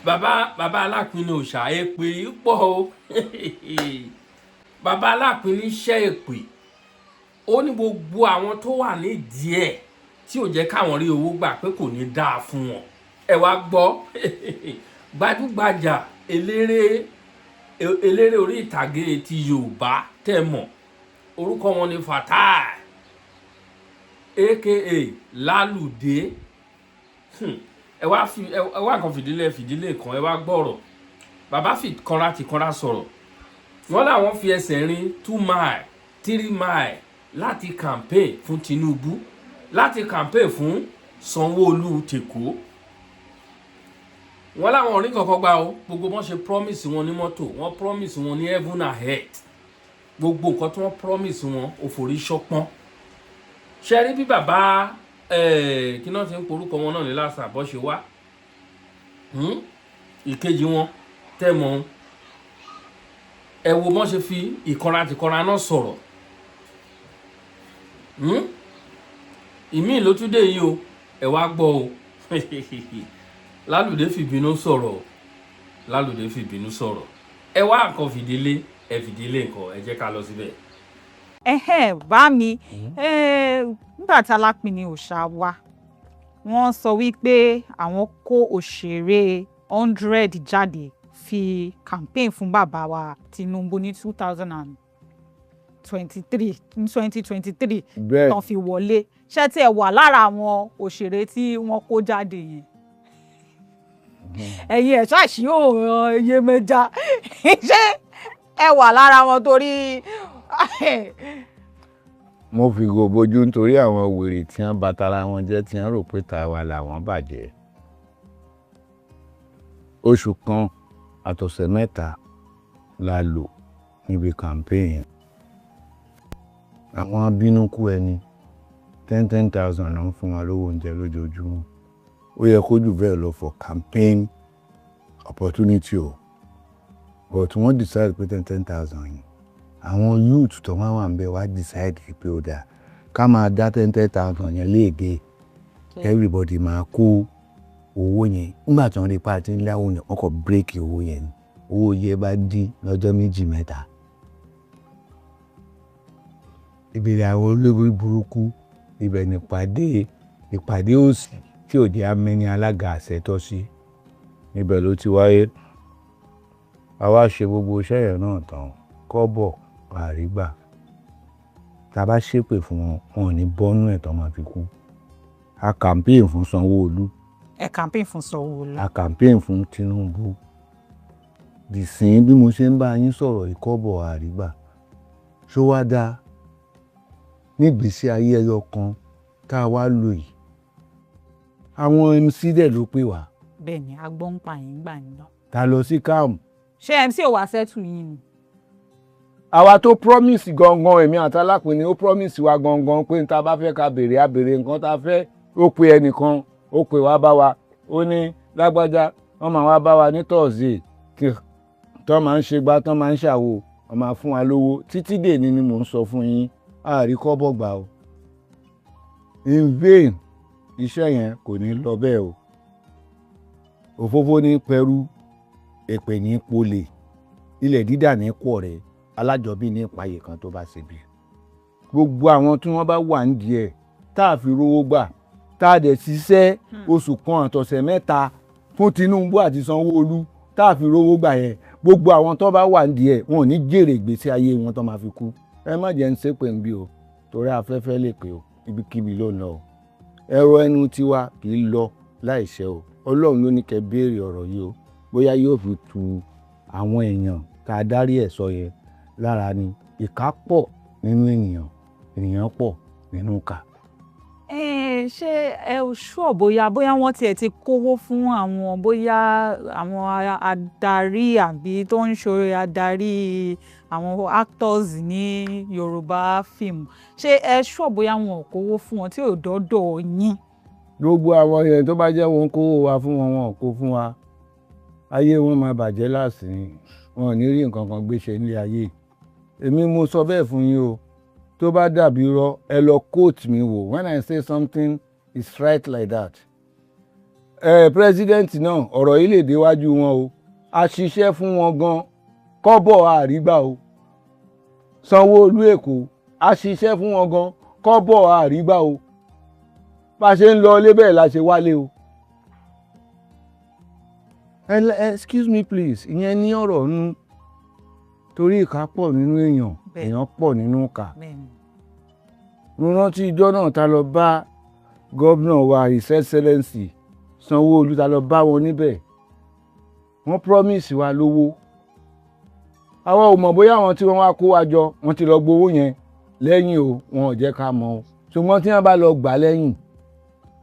bàbá alápinni òòṣà èpè pọ̀ o bàbá alápinni ṣẹ́ èpè ó ní gbogbo àwọn tó wà nídìí ẹ̀ tí ò jẹ́ káwọn rí owó gbà pé kò ní dáa fún wọn ẹ wá gbọ́ gbajúgbajà eléré orí ìtàgé ti Yorùbá tẹ́ mọ̀ orúkọ wọn ni Faraya aka Lalude ẹ wá nǹkan fìdílé kan ẹ wá gbọ́rọ̀ bàbá fi kanra sọ̀rọ̀ wọ́n láwọn fi ẹsẹ̀ rin 2 mile 3 mile láti campaign fún Tinubu láti campaign fún Sanwó-Olú tèkó wọ́n láwọn orin kankan gbà ó gbogbo wọ́n ṣe promise wọn ní mọ́tò wọ́n promise wọn ní heaven ahead gbogbo nǹkan tí wọ́n promise wọn ò forí ṣọpọ́n ṣe rí bí bàbá kí náà ti ń porúkọ wọn náà ní lásà bọ́ ṣe wá ìkejì wọn tẹ́mọ̀ ẹ wo bọ́n ṣe fi ìkanra náà sọ̀rọ̀ ìmí ló tún dé yìí o ẹ wá gbọ́ o Lálùdé fìbínú sọ̀rọ̀ ẹ wá nǹkan fìdílé nǹkan ẹ jẹ́ ká lọ síbẹ̀. Bá mi nígbà tí Alápinni òòṣà wá wọ́n sọ wípé àwọn kó òṣèré 100 jáde fi campaign fún bàbá wa Tinubu ní 2023 tán fi wọlé ṣé tí ẹ wà lára àwọn òṣèré tí wọ́n kó jáde yẹn ẹ̀yin ẹ̀ ṣáàṣì òòrùn Iyemẹja ṣé ẹ wà lára wọn torí mo fi gò bojú nítorí àwọn wèrè tí wọ́n bà tara wọn jẹ́ tí wọ́n rò pé tàwa làwọn bàjẹ́ oṣù kan àtọ̀sẹ̀ mẹ́ta la lò níbi campaign àwọn abínúkú ẹni 10,000 ló ń fún wa lówó oúnjẹ lójoojúmọ́ ó yẹ kó jù bẹ́ẹ̀ lọ for campaign opportunity o but wọ́n decide pé 10,000 yìí àwọn youth tó máa wà ń bẹ wá decide pé ó dáa ká máa dá 10,000 yẹn léègé everybody máa kó owó yẹn nígbà tí wọ́n rí pa àti ńláwó yẹn wọ́n kọ́ bírèkì owó yẹn owó yẹn bá dín lọ́jọ́ méjì mẹ́ta ìbéèrè àwọn olórí burúkú ibẹ̀ ìpàdé òsì tí ò jẹ́ amẹ́ni alága àṣetọ́ sí níbẹ̀ ló ti wáyé àwa ṣe gbogbo iṣẹ́ yẹn náà tán kọ́bọ̀ àrígbà tá a bá ṣépè fún wọn wọn ò ní bọ́nú ẹ̀ tán máa fi kú a campaign fún Sanwó-Olú a campaign fún Tinubu dìsín bí mo ṣe ń bá yín sọ̀rọ̀ ìkọ́bọ̀ àrígbà ṣó wá dáa nígbésí ayé ẹyọ kan tá a wá lò yìí àwọn MC dẹ̀ ló pè wá. bẹ́ẹ̀ni agbọ́npa yín gbà yín lọ. ta lọ sí camp. ṣé MC ò wá sẹ́tù yín ni. àwa tó promise gangan èmi àti Alápinni ó promise wa gangan pé n ta bá fẹ́ ká béèrè a béèrè nǹkan tá a fẹ́ ó pe ẹnìkan ó pè wá bá wa ó ní lágbájá wọ́n máa wá bá wa ní Thursday tó máa ń ṣe gbá tó máa ń ṣàwò wọ́n máa fún wa lówó títí dè ní ni mò ń sọ fún yín àárí kọ́bọ̀ gbà o in vain iṣẹ́ yẹn kò ní lọ bẹ́ẹ̀ o òfófó ní pẹ̀rú èpè ní polè ilẹ̀ dídà ní kọ̀ rẹ̀ alájọbí ní ìpayè kan tó bá ṣe bí gbogbo àwọn tí wọ́n bá wà nídìí ẹ̀ tá a fi rówó gbà tá a dẹ̀ ṣiṣẹ́ oṣù kan àtọ̀sẹ̀ mẹ́ta fún Tinubu àti Sanwó-Olú tá a fi rówó gbà yẹn gbogbo àwọn tó bá wà nídìí ẹ̀ wọn ò ní jèrè ìgbésí ayé wọn tó máa fi kú ẹ má jẹ́ ń ṣépè ń bí o torí afẹ́fẹ́ lè pè o ibikíbi ló ń lọ o ẹ̀rọ ẹnu tiwa kì í lọ láìṣẹ́ o Ọlọ́run ló ní kẹ́ béèrè ọ̀rọ̀ yìí o bóyá yóò fi tu àwọn èèyàn ká dárí ẹ̀ sọ yẹn lára ni ìkà pọ̀ nínú ènìyàn pọ̀ nínú ìkà. ṣé ẹ ò ṣọ́ bóyá wọ́n tiẹ̀ ti kówó fún àwọn bóyá àwọn adarí àbí tó ń ṣe adarí àwọn actors ní Yorùbá fíìmù ṣé ẹ ṣọ́ bóyá wọn ò kówó fún wọn tí ò dọ́dọ̀ yín. gbogbo àwọn yẹn tó bá jẹ́ wọn kówó wa fún wọn wọn ò kó fún wa ayé wọn máa bàjẹ́ láàsìn wọn ò ní rí nǹkan kan gbéṣẹ́ nílé ayé èmi mo sọ bẹ́ẹ̀ fún yín o tó bá dàbí irọ́ ẹ lọ quote mi wò when I say something is right like that president náà ọ̀rọ̀ yìí lè déwájú wọn o a ṣiṣẹ́ fún wọn gan kọ́bọ̀ àrígbà o Sanwó-Olú Èkó a ṣiṣẹ́ fún wọn gan kọ́bọ̀ àrígbà o bá a ṣe ń lọ ilé bẹ́ẹ̀ la ṣe wálé o. Excuse me please ìyẹn ní ọ̀rọ̀ nú torí ìka pọ̀ nínú èèyàn pọ̀ nínú ìka. Mo rántí ìjọ náà ta lọ bá gómìnà wa His Excellency Sanwó-Olú ta lọ bá wọn níbẹ̀ wọ́n promise wa lówó àwa ò mọ̀ bóyá àwọn tí wọ́n wá kó wa jọ wọ́n ti lọ gbowó yẹn lẹ́yìn o wọn ò jẹ́ ká mọ̀ o ṣùgbọ́n tí wọ́n bá lọ gbà lẹ́yìn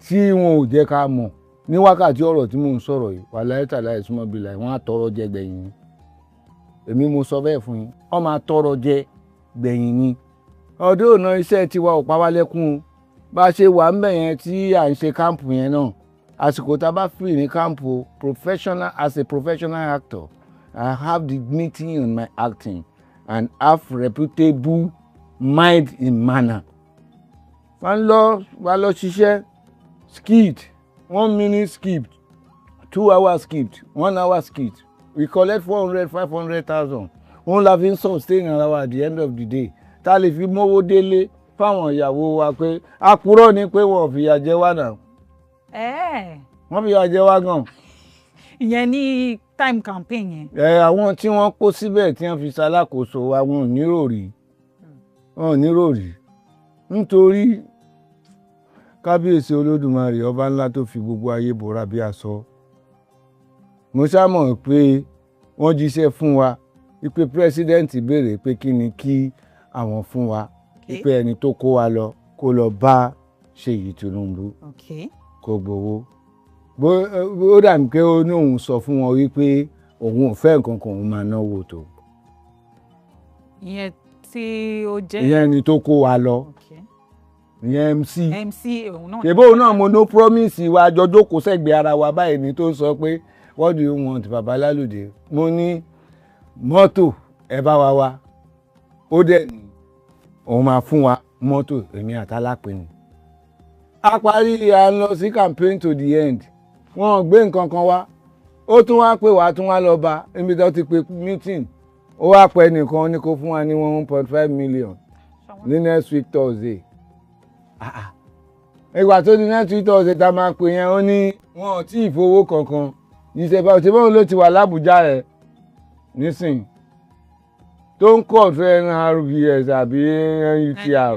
tí wọn ò jẹ́ ká mọ̀ ní wákàtí ọ̀rọ̀ tí mò ń sọ̀rọ̀ yìí wàláhì tàláhì súnmọ́ bíláhì wọ́n á tọrọ jẹ gbẹ̀yìn ni èmi mo sọ bẹ́ẹ̀ fún yín wọ́n máa tọrọ jẹ gbẹ̀yìn ni ọdún òná iṣẹ́ tiwa ò pa wá lẹ́kún o bá a ṣe wà ń bẹ̀ yẹn tí à ń ṣe káàmpù yẹn náà àsìkò tá a bá free ní káàmpù as a professional actor I have dignity in my acting and have reputable mind in manner. wá lọ ṣiṣẹ́ skit 1 minute skit 2 hours skit 1 hour skit we collect 400,000-500,000 òun la fi ń sustain ara wa at the end of the day tá a lè fi mówó délé fáwọn ìyàwó wa pé àpúrọ̀ ni pé wọn ò fìyà jẹ wá náà. wọ́n fìyà jẹ wá gan. ìyẹn ní time campaign yẹn. àwọn tí wọ́n kó síbẹ̀ tí wọ́n fi ṣalákòóso àwọn ò níròrí nítorí kábíyèsí olódùmarè ọba ńlá tó fi gbogbo ayé bora bí aṣọ. mo ṣàmọ̀ pé wọ́n jíṣẹ́ fún wa wípé pírẹsidẹ́ǹtì béèrè pé kí ni kí àwọn fún wa wípé ẹni tó kó wa lọ kó lọ bá Ṣèyí Tinubu kó gbowó. ó dàbí pé ó ní òun sọ fún wọn wípé òun ò fẹ́ nǹkan kan òun máa náwó tó. ìyẹn tí ó jẹ́. ìyẹn ni tó kó wa lọ. ìyẹn MC òun náà. ṣèbó òun náà mo no promise wa jọ jókòó sẹ́gbẹ̀ẹ́ ara wa báyìí ni tó ń sọ pé what do you want baba Lalude mo ní mọ́tò ẹ bá wa wá ó dẹ̀ ní òun máa fún wa mọ́tò èmi àtàlápẹ̀ ni. a parí à ń lọ sí campaign to the end wọ́n gbé nǹkan kan wá ó tún wá pé wàá tún wá lọ bá níbi tó ti pe meeting ó wá pẹ́ nìkan ní kó fún wa ní 1.5 million ní next week Thursday. ìgbà tó di next week Thursday tá a máa pè yẹn ó ní wọn ò tí ì fowó kankan ìṣèbá òṣèbá ló ti wà lábùjá rẹ̀ nísìnyí tó ń kọ̀ fún NRBS àbí NUTR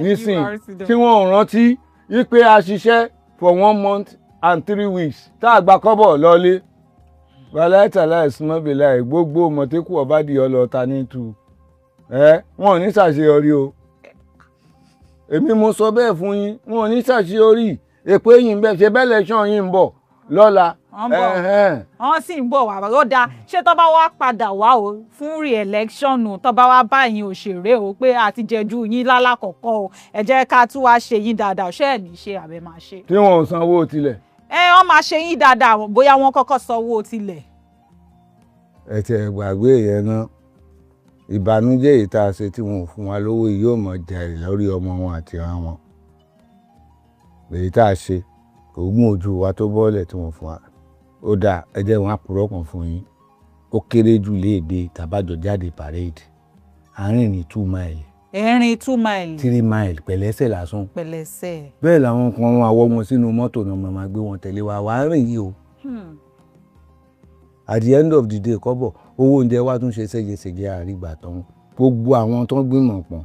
nísìnyí tí wọ́n ò rántí wípé a ṣiṣẹ́ for 1 month and 3 weeks tá a gba kọ́bọ̀ lọ́lé wàláhì tàláhì súnmọ́ bíláhì gbogbo mọ̀tẹ́kù ọ̀bádì ọlọ́ta ní tu wọn ò ní ṣàṣeyọrí o èmi mo sọ bẹ́ẹ̀ fún yín wọn ò ní ṣàṣeyọrí èpè yìí ń bẹ ṣe bẹ́ẹ̀ lẹ́sàn yìí ń bọ̀ lọ́la. wọ́n sì ń bọ̀ wá ó dáa ṣé tó bá wá padà wá o fún re-election tó bá wá báyìí òṣèré o pé àti jẹjú yín lálákọ̀ọ́kọ́ o ẹ jẹ́ ká tún wá ṣe yín dáadáa ṣé ẹ̀ ní ṣe àbẹ̀ máa ṣe. tí wọn ò sanwó tilẹ̀. wọ́n máa ṣe yín dáadáa bóyá wọ́n kọ́kọ́ sanwó tilẹ̀. ẹ tiẹ̀ gbàgbé yẹn náà ìbànújẹ́ èyí tá a ṣe tí wọn ò fún wa lówó yìí yóò mọ̀ jàre lórí ọmọ wọn àti ìran wọn èyí tá a ṣe ògùn ojú wa tó bọ́ọ̀lẹ̀ tí wọ́n fún wa ó dáa ẹ jẹ́ wọn àpòrọ̀ kan fún yín ó kéré jù léèdè tàbájọ jáde parade àárín ní 2 mile. ẹ̀rín 2 mile. 3 mile pẹ̀lẹ́sẹ̀ lásán. pẹ̀lẹ́sẹ̀. bẹ́ẹ̀ làwọn kan wọn àwọ̀ wọn sínú mọ́tò náà máa gbé wọn tẹ̀lé wa wàá rìn yìí o. at the end of the day kọ́bọ̀ owó oúnjẹ wa tún ṣe ségesège àrígbà tán gbogbo àwọn tó ń gbìmọ̀ pọ̀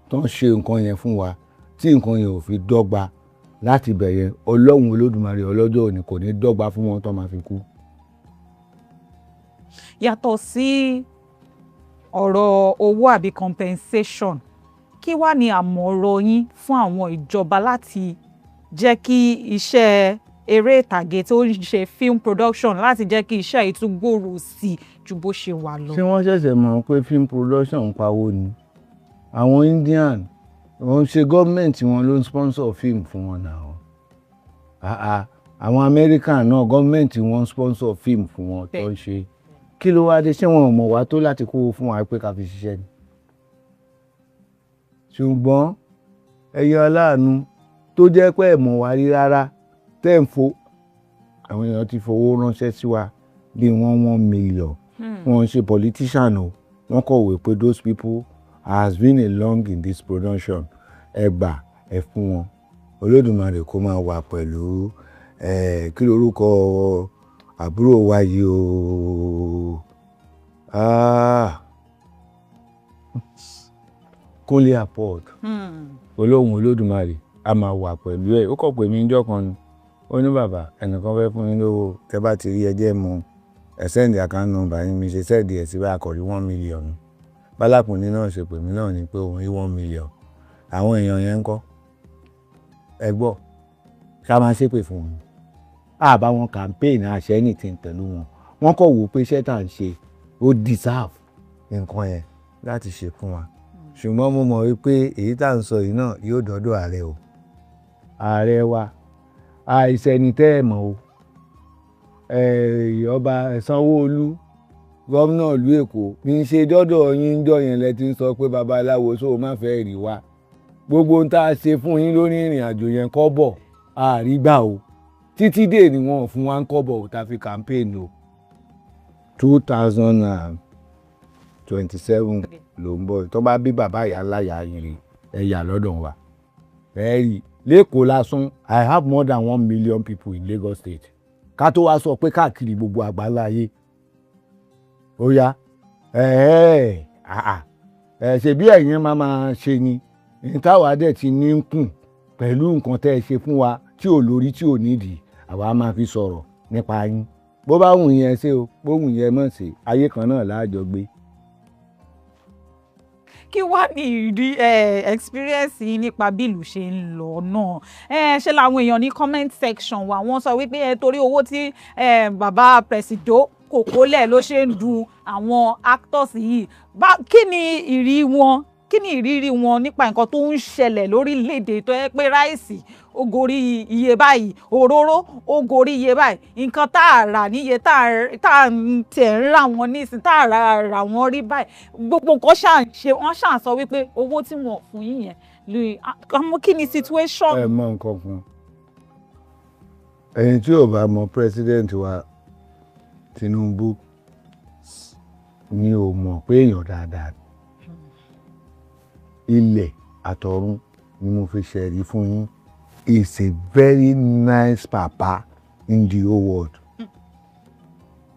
tó ń ṣe nǹkan yẹn fún wa tí nǹkan yẹn ò fi dọ́gba láti bẹ̀yẹn ọlọ́run olódùmarè ọlọ́jọ́ òní kò ní dọ́gba fún wọn tó máa fi kú. yàtọ̀ sí ọ̀rọ̀ owó àbí compensation kí wá ní àmọ̀ràn yín fún àwọn ìjọba láti jẹ́ kí iṣẹ́ eré ìtàgé tó ń ṣe film production láti jẹ́ kí iṣẹ́ yìí tún gbòòrò sí i ju bó ṣe wà lọ. ṣé wọ́n ṣẹ̀ṣẹ̀ mọ̀ pé film production ń pawó ni àwọn Indian wọ́n ṣe gọ́ọ̀mẹ̀ntì wọn ló ń sponsor film fún wọn náà àwọn American náà gọ́ọ̀mẹ̀ntì wọn ń sponsor film fún wọn tó ń ṣe kí ló wá dé ṣé wọn ò mọ̀ wá tó láti kó fún wa pé ká fi ṣiṣẹ́ ni. ṣùgbọ́n ẹ̀yin aláàánú tó jẹ́ pé ẹ̀ mọ̀ wá rí rárá tẹ́ ń fo àwọn èèyàn ti fowó ránṣẹ́ sí wa bí 1 million wọ́n ń ṣe politician o wọ́n kọ̀wé pé those people has been along in this production ẹ gbà ẹ fún wọn Olódùmarè kó máa wà pẹ̀lú kí lorúkọ àbúrò wa yìí o Kúnlé Aport olóhùn Olódùmarè a máa wà pẹ̀lú ẹ̀ ó kọ̀ pé mi níjọ́ kan ni ó ní bàbá ẹnìkan fẹ́ fún yín lówó tẹ́ bá ti rí ẹjẹ́ mu ẹ sẹ́ndì account number yín mi ṣe sẹ́ndì ẹ̀ sí bá àkọ́rí 1 million bálákùnrin náà ṣe pè mí náà ni pé òun rí 1 million àwọn èèyàn yẹn ń kọ́ ẹ gbọ́ ká máa ṣépè fún wọn àbá wọn campaign àṣẹ anything pẹ̀lú wọn wọ́n kọ̀ wò pé iṣẹ́ tá à ń ṣe ó deserve nǹkan yẹn láti ṣe fún wa ṣùgbọ́n mo mọ̀ wípé èyí tá à ń sọ yìí náà yóò dọ́dọ̀ ààrẹ o ààrẹ wa àìsẹ̀ni tẹ́ ẹ̀ mọ̀ o ọba Sanwó-Olú gómìnà ìlú Èkó ní í ṣe dọ́dọ̀ yín jọ yẹn lẹ ti ń sọ pé babaláwo sóò má fẹ́ rí wa gbogbo ń tá a ṣe fún yín lórí ìrìn àjò yẹn kọ́bọ̀ àrígbà o títí dé ni wọ́n fún wa ń kọ́bọ̀ ò ta fi campaign o 2027 ló ń bọ̀ tó bá bí bàbá ìyá ńlá yà yín rí ẹ̀yà lọ́dọ̀ wa ẹ̀rí lẹ́kọ̀ọ́ lásán I have more than 1 million people in Lagos State ká tó wá sọ pé káàkiri gbogbo àgbáńlá ayé ó yá ṣe bí ẹ̀yin máa ṣe ni táwa dẹ̀ ti ní ń kùn pẹ̀lú nǹkan tẹ́ ẹ ṣe fún wa tí ò lórí tí ò nídìí àwa máa fi sọ̀rọ̀ nípa yín bó bá wù yẹn ṣe o bó wù yẹn mọ̀ sí ayé kan náà láàjọ gbé. kí wá ní ìrírí experience yín nípa bí ìlú ṣe ń lọ náà ṣe làwọn èèyàn ní comment section wa wọ́n sọ wípé torí owó tí bàbá Presido kò kólẹ̀ ló ṣe ń du àwọn actors yìí kí ni ìrírí wọn nípa nǹkan tó ń ṣẹlẹ̀ lórílẹ̀‐èdè tó yẹ pé ráìsì ó gorí iye báyìí òróró ó gorí iye báyìí nǹkan tá a rà níye tá a tẹ̀ ń rà wọ́n nísìn tá a rà wọ́n rí báyìí gbogbo nǹkan wọ́n ṣàn sọ wípé owó tí wọ́n fún yín yẹn lórí àmọ́ kí ni situation. ẹ mọ nǹkan kan ẹni tí ò bá mọ president wa Tinubu ni ò mọ̀ pé èèyàn dáadáa ilẹ̀ àtọ̀run ni mo fi ṣẹ̀rí fún yín is a very nice papa in the whole world.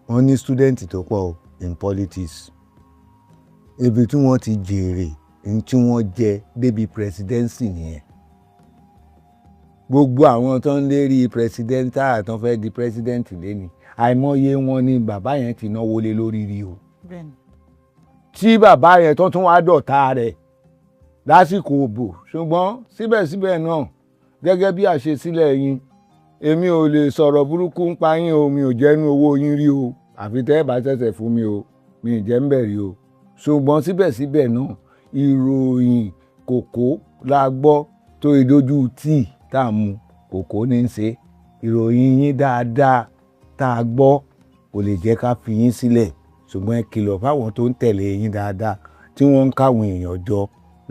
wọ́n ní student tó pọ̀ in politics ibi tí wọ́n ti jèrè ní tí wọ́n jẹ débi presidency nìyẹn gbogbo àwọn tó ń lérí presidential tó fẹ́ di president lẹ́ni àìmọye wọn ni bàbá yẹn ti náwó lé lórí rí o tí bàbá yẹn tó tún wá dọ̀tá rẹ̀ lásìkò òbò ṣùgbọ́n síbẹ̀síbẹ̀ náà gẹ́gẹ́ bí àṣesílẹ̀ yín èmi ò lè sọ̀rọ̀ burúkú ń pa yín o mi ò jẹ́nu owó yín rí o àfi tẹ́ ẹ bá ṣẹ̀ṣẹ̀ fún mi o mi ì jẹ́ ń bẹ̀ rí o ṣùgbọ́n síbẹ̀síbẹ̀ náà ìròyìn kòkó la gbọ́ tó ìdójú tíì tá a mu kòkó ní í ṣe ìròyìn yín dáadáa tá a gbọ́ kò lè jẹ́ ká fi yín sílẹ̀ ṣùgbọ́n ẹ kìlọ̀ fáwọn tó ń tẹ̀lé yín dáadáa tí wọ́n ń káwọn èèyàn jọ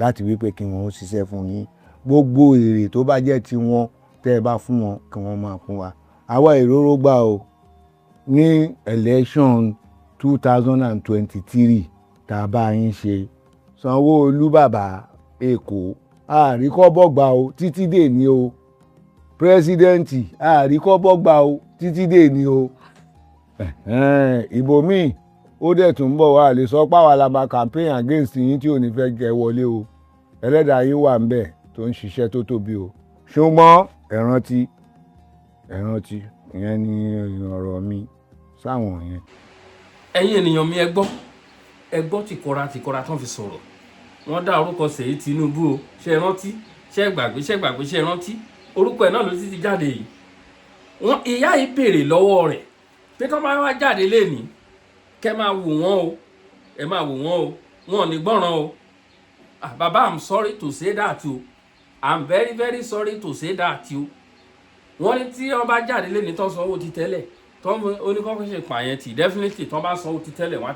láti wípé kí wọ́n ó ṣiṣẹ́ fún yín gbogbo èrè tó bá jẹ́ ti wọn tẹ́ ẹ bá fún wọn kí wọ́n máa fún wa àwa ìróró gbà o ní election 2023 tá a bá yín ṣe Sanwó-Olú bàbá Èkó àríkọ́bọ̀gbà o títí dè ní o pírẹsidẹ́ǹtì àríkọ́bọ̀gbà o títí dè ní o ìbò míì ó dẹ̀ tún bọ̀ wá lè sọ páwa la máa campaign against yín tí ò ní fẹ́ jẹ wọlé o ẹlẹ́dàá yín wà ń bẹ̀ tó ń ṣiṣẹ́ tó tóbi o ṣùgbọ́n ẹ rántí ìyẹn ni ọ̀rọ̀ mi sáwọn yẹn. ẹ̀yin ènìyàn mi ẹ gbọ́ tìkọ́ra tán fi sọ̀rọ̀ wọ́n dá orúkọ Ṣèyí Tinubu o ṣe é rántí ṣe é gbàgbé ṣe é rántí orúkọ ẹ̀ náà ló ti jáde yìí ìyá yìí béèrè lọ́wọ́ rẹ̀ pé tọ́ bá wá jáde lénìí kẹ́ máa wò wọ́n o ẹ máa wò wọ́n o wọn ò ní gbọ́ràn o baba I'm sorry to say that o I'm very very sorry to say that o wọ́n ní tí wọ́n bá jáde lénìí tó sanwó ti tẹ́lẹ̀ tó oníkọ́kọ́ ṣe pààyàn tì definitely tó bá sanwó ti tẹ́lẹ̀ wọ́n á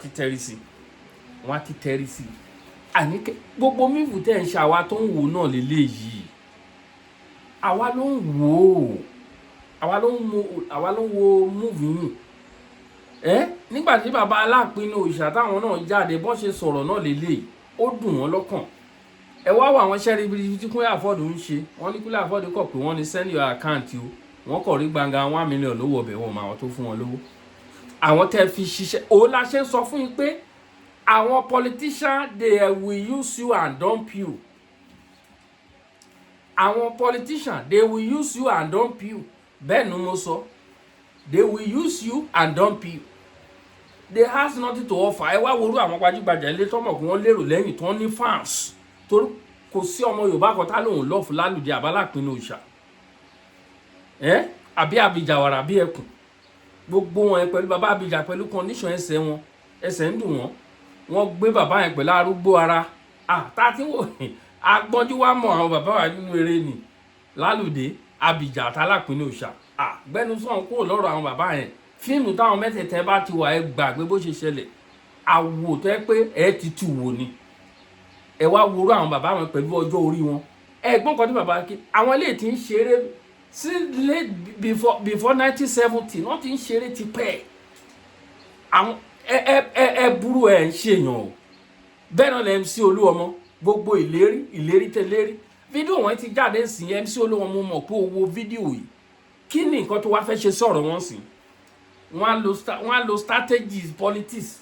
ti tẹ́rí sí àní gbogbo mímú tẹ́ ń ṣe àwa tó ń wò náà lélẹ́yìí àwa ló ń wò ó àwa ló ń wo múùfì yìí nígbà tí bàbá aláàpinnu òòṣà táwọn náà jáde bọ́n ṣe sọ̀rọ̀ náà lélẹ̀ ó dùn wọ́n lọ́kàn ẹ wá wà àwọn iṣẹ́ ribiribi tí Kúnlé Afọ́dù ń ṣe wọ́n ní Kúnlé Afọ́dù kọ̀ pé wọ́n ní send your account o wọ́n kọ̀ rí gbangba 1 million lówó ọbẹ̀ wọn mọ àwọn tó fún wọn lówó àwọn tẹ́ fi ṣiṣẹ́ òun la ṣe ń sọ fún yín pé àwọn politicians they will use you and dump you àwọn politicians they will use you and dump you bẹ́ẹ̀ ni mo sọ they will use you and dump you they has nothing to offer ẹ wá worú àwọn gbajúgbajà ilé tọmọ kí wọ́n lérò lẹ́yìn tó ní fans torí kò sí ọmọ Yorùbá kan tá lóun lọ́ọ̀fù Lálùdé àbálàpinnu òòṣà àbí àbíjàwàrà àbí ẹkùn gbogbo wọn pẹ̀lú bàbá àbíjà pẹ̀lú condition ẹsẹ̀ wọn ẹsẹ̀ ń dùn wọ́n gbé bàbá yẹn pẹ̀lú arúgbó ara tá tí wò agbọ́njú wa mọ̀ àwọn bàbá wa nínú eré ni Lálùdé àbíjà àtàlápinnu òòṣà gbẹ́nu sọ̀rọ̀ kúrò lọ́rọ̀ àwọn bàbá yẹn fíìmù táwọn mẹ́tẹ̀ẹ̀tẹ̀ bá ti wà ẹ gbàgbé bó ṣe ṣẹlẹ̀ àwò tó yẹ pé ẹ ti tù wò ni ẹ wá worú àwọn bàbá wọn pẹ̀lú ọjọ́ orí wọn ẹ̀gbọ́n kan tí bàbá kí àwọn ilé tí ń ṣeré sí late before 1970 wọ́n ti ń ṣeré ti pẹ́ àwọn ẹ burú ẹ̀ ń ṣèyàn o bẹ́ẹ̀ náà lẹ́ MC Olúọmọ gbogbo ìlérí tẹ́lérí fídíò wọn ti jáde sí MC Olúọmọ mọ̀ pé owó fídíò yìí kí ni nǹkan tó wá fẹ́ ṣe sọ̀rọ̀ wọn sí wọ́n á lo strategies politics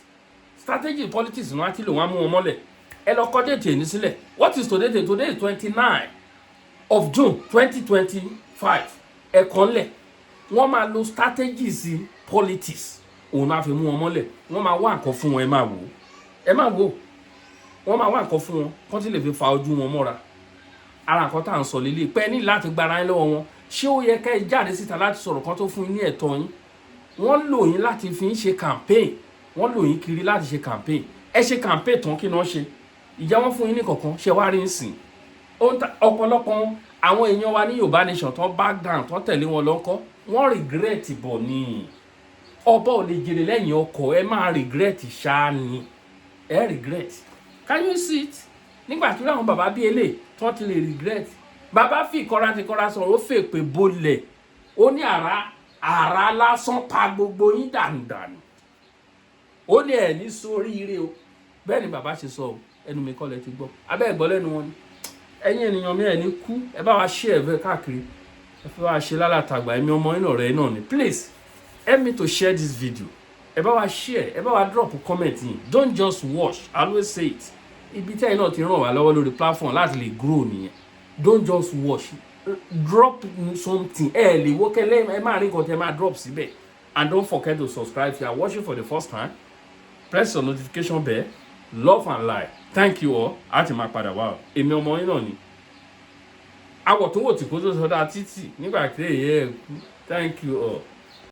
ni wọ́n á ti lò wọ́n á mú wọn mọ́lẹ̀ ẹ lọ kọ́ déètì ẹni sílẹ̀ what is today is 29 of June 2025 ẹ̀kọ́ ńlẹ̀ wọ́n máa lo strategies politics òun máa fi mú wọn mọ́lẹ̀ wọ́n máa wá nǹkan fún wọn ẹ máa wò wọ́n máa wá nǹkan fún wọn kán tí lè fi fa ojú wọn mọ́ra ara nǹkan tá à ń sọ lélẹ̀ pé ní láti gbára yín lọ́wọ́ wọn ṣé ó yẹ ká ẹ jáde síta láti sọ̀rọ̀ kan tó fún yín ní ẹ̀tọ́ yín wọ́n lò yín láti fi ń ṣe campaign wọ́n lò yín kiri láti ṣe campaign ẹ ṣe campaign tán kí ni wọ́n ṣe ìjà wọn fún yín ní kọ̀ọ̀kan ṣe wá rí ń sìn ọ̀pọ̀lọpọ̀ àwọn èèyàn wa ní Yorùbá nation tán back down tán tẹ̀lé wọn lọ́kọ́ wọ́n regret bọ̀ ni ọba ò lè jèrè lẹ́yìn ọkọ̀ ẹ máa regret ṣáá ni ẹ regret can you see it nígbà tí àwọn bàbá bí eléyìí tán ti lè regret bàbá fi ìkọra ti kọra sọ̀rọ̀ ó fè pé bolẹ̀ ó ní àrá lásán pa gbogbo yín dànù ó ní ẹ̀ ní sóríire o bẹ́ẹ̀ ni bàbá ṣe sọ o ẹnu mi kọ́ lẹ ti gbọ́ abẹ́ ẹ̀gbọ́ lẹ́nu wọn ni ẹ̀yin ènìyàn mi ẹ̀ ní kú ẹ bá wa share ẹ̀fẹ́ káàkiri ẹ fẹ́ wá ṣe lálàtàgbà ẹ̀mí ọmọ inú ọ̀rẹ́ náà ni please help me to share this video ẹ bá wa share ẹ bá wa drop comment yìí don't just watch I always say it ibi tí ẹ̀yin náà ti ràn wá lọ́wọ́ lórí platform láti lè grow nìyẹn don't just watch drop something ẹ lè wó kẹlẹ́ ẹ máa rí nǹkan tẹ máa drop síbẹ̀ and don't forget to subscribe if you are watching for the first time press your notification bell love and light thank you all àti máa padà wá èmi ọmọ yín náà ni àwọ̀ tó wò tí kò tó sọdá títì nígbà tí èyí ẹ̀ kú thank you all.